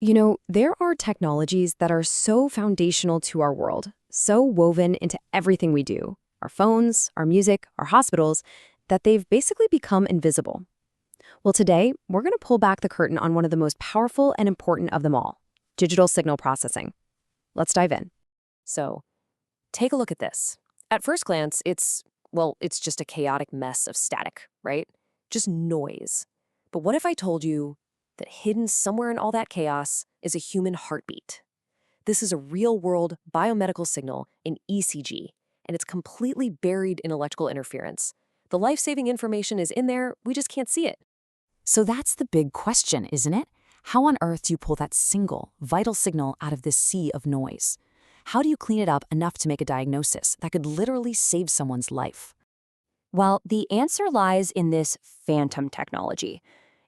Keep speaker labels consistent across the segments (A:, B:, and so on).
A: There are technologies that are so foundational to our world, so woven into everything we do, our phones, our music, our hospitals, that they've basically become invisible. Well, today, we're going to pull back the curtain on one of the most powerful and important of them all, digital signal processing. Let's dive in. So, take a look at this. At first glance, it's just a chaotic mess of static, right? Just noise. But what if I told you that hidden somewhere in all that chaos is a human heartbeat? This is a real-world biomedical signal, an ECG, and it's completely buried in electrical interference. The life-saving information is in there, we just can't see it.
B: So that's the big question, isn't it? How on earth do you pull that single, vital signal out of this sea of noise? How do you clean it up enough to make a diagnosis that could literally save someone's life?
C: Well, the answer lies in this phantom technology.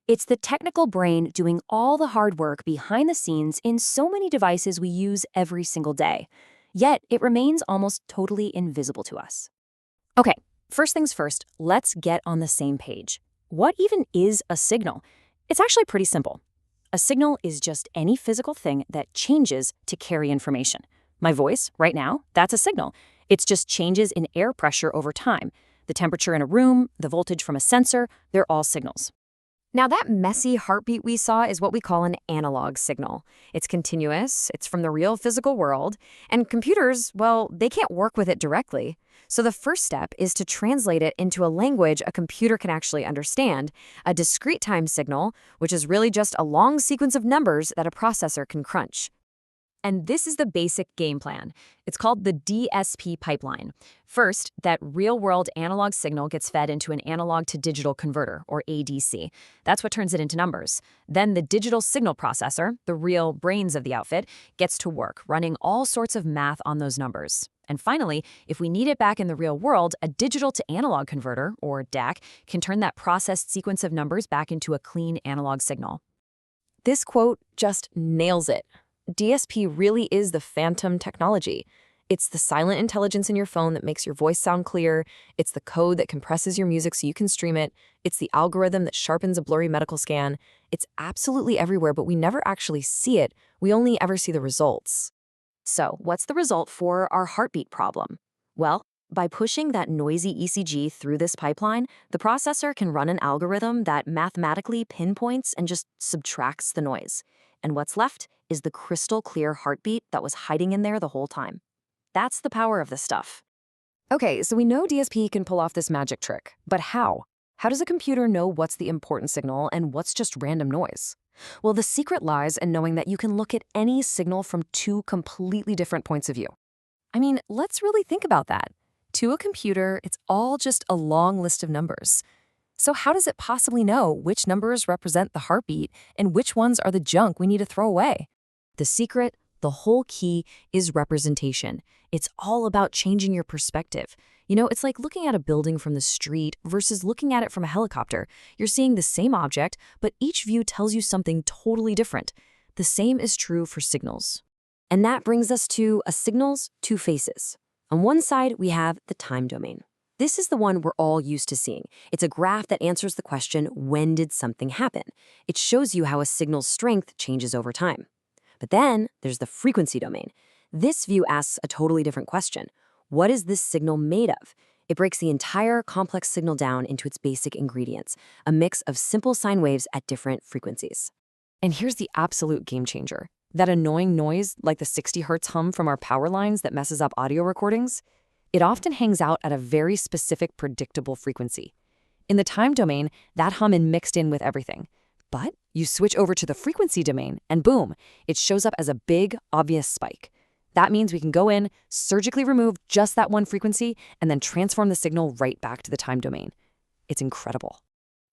C: It's the technical brain doing all the hard work behind the scenes in so many devices we use every single day. Yet, it remains almost totally invisible to us. Okay, first things first, let's get on the same page. What even is a signal? It's actually pretty simple. A signal is just any physical thing that changes to carry information. My voice, right now, that's a signal. It's just changes in air pressure over time. The temperature in a room, the voltage from a sensor, they're all signals.
A: Now, that messy heartbeat we saw is what we call an analog signal. It's continuous, it's from the real physical world, and computers, well, they can't work with it directly. So the first step is to translate it into a language a computer can actually understand, a discrete time signal, which is really just a long sequence of numbers that a processor can crunch. And this is the basic game plan. It's called the DSP pipeline. First, that real-world analog signal gets fed into an analog-to-digital converter, or ADC. That's what turns it into numbers. Then the digital signal processor, the real brains of the outfit, gets to work, running all sorts of math on those numbers. And finally, if we need it back in the real world, a digital-to-analog converter, or DAC, can turn that processed sequence of numbers back into a clean analog signal. This quote just nails it. DSP really is the phantom technology. It's the silent intelligence in your phone that makes your voice sound clear. It's the code that compresses your music so you can stream it. It's the algorithm that sharpens a blurry medical scan. It's absolutely everywhere, but we never actually see it. We only ever see the results. So, what's the result for our heartbeat problem? Well, by pushing that noisy ECG through this pipeline, the processor can run an algorithm that mathematically pinpoints and just subtracts the noise. And what's left is the crystal clear heartbeat that was hiding in there the whole time. That's the power of this stuff. Okay, so we know DSP can pull off this magic trick, but how? How does a computer know what's the important signal and what's just random noise? Well, the secret lies in knowing that you can look at any signal from two completely different points of view. I mean, let's really think about that. To a computer, it's all just a long list of numbers. So how does it possibly know which numbers represent the heartbeat and which ones are the junk we need to throw away? The secret, the whole key, is representation. It's all about changing your perspective. It's like looking at a building from the street versus looking at it from a helicopter. You're seeing the same object, but each view tells you something totally different. The same is true for signals. And that brings us to a signal's two faces. On one side, we have the time domain. This is the one we're all used to seeing. It's a graph that answers the question, when did something happen? It shows you how a signal's strength changes over time. But then there's the frequency domain. This view asks a totally different question. What is this signal made of? It breaks the entire complex signal down into its basic ingredients, a mix of simple sine waves at different frequencies. And here's the absolute game changer. That annoying noise, like the 60 hertz hum from our power lines that messes up audio recordings, it often hangs out at a very specific, predictable frequency. In the time domain, that hum is mixed in with everything. But you switch over to the frequency domain, and boom, it shows up as a big, obvious spike. That means we can go in, surgically remove just that one frequency, and then transform the signal right back to the time domain. It's incredible.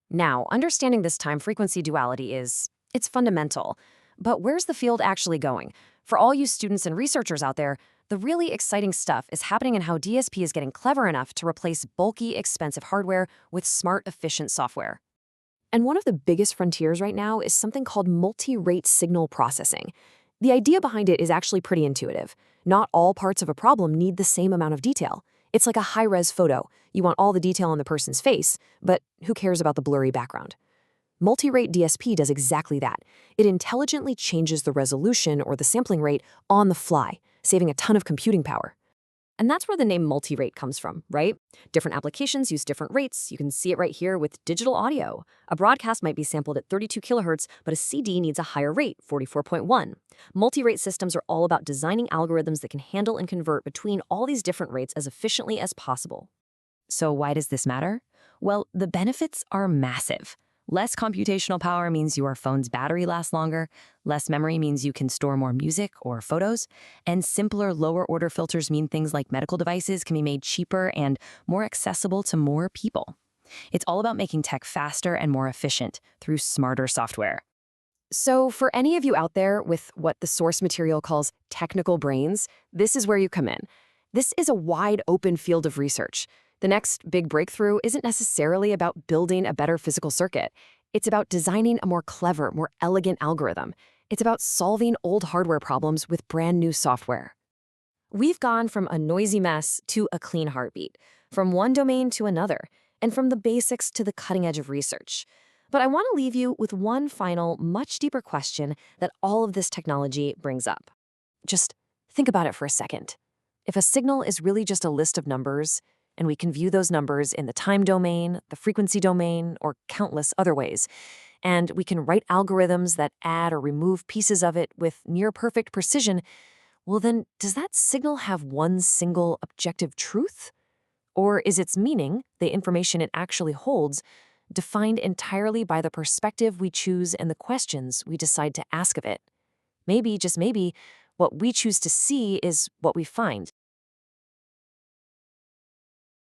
A: Now, understanding this time-frequency duality it's fundamental. But where's the field actually going? For all you students and researchers out there, the really exciting stuff is happening in how DSP is getting clever enough to replace bulky, expensive hardware with smart, efficient software. And one of the biggest frontiers right now is something called multi-rate signal processing. The idea behind it is actually pretty intuitive. Not all parts of a problem need the same amount of detail. It's like a high-res photo. You want all the detail on the person's face, but who cares about the blurry background?
B: Multi-rate DSP does exactly that. It intelligently changes the resolution or the sampling rate on the fly, saving a ton of computing power.
A: And that's where the name multi-rate comes from, right? Different applications use different rates. You can see it right here with digital audio. A broadcast might be sampled at 32 kilohertz, but a CD needs a higher rate, 44.1. Multi-rate systems are all about designing algorithms that can handle and convert between all these different rates as efficiently as possible.
C: So why does this matter? Well, the benefits are massive. Less computational power means your phone's battery lasts longer, less memory means you can store more music or photos, and simpler lower-order filters mean things like medical devices can be made cheaper and more accessible to more people. It's all about making tech faster and more efficient through smarter software.
A: So for any of you out there with what the source material calls technical brains, this is where you come in. This is a wide open field of research. The next big breakthrough isn't necessarily about building a better physical circuit. It's about designing a more clever, more elegant algorithm. It's about solving old hardware problems with brand new software. We've gone from a noisy mess to a clean heartbeat, from one domain to another, and from the basics to the cutting edge of research. But I want to leave you with one final, much deeper question that all of this technology brings up.
B: Just think about it for a second. If a signal is really just a list of numbers, and we can view those numbers in the time domain, the frequency domain, or countless other ways, and we can write algorithms that add or remove pieces of it with near-perfect precision, well then, does that signal have one single objective truth? Or is its meaning, the information it actually holds, defined entirely by the perspective we choose and the questions we decide to ask of it? Maybe, just maybe, what we choose to see is what we find.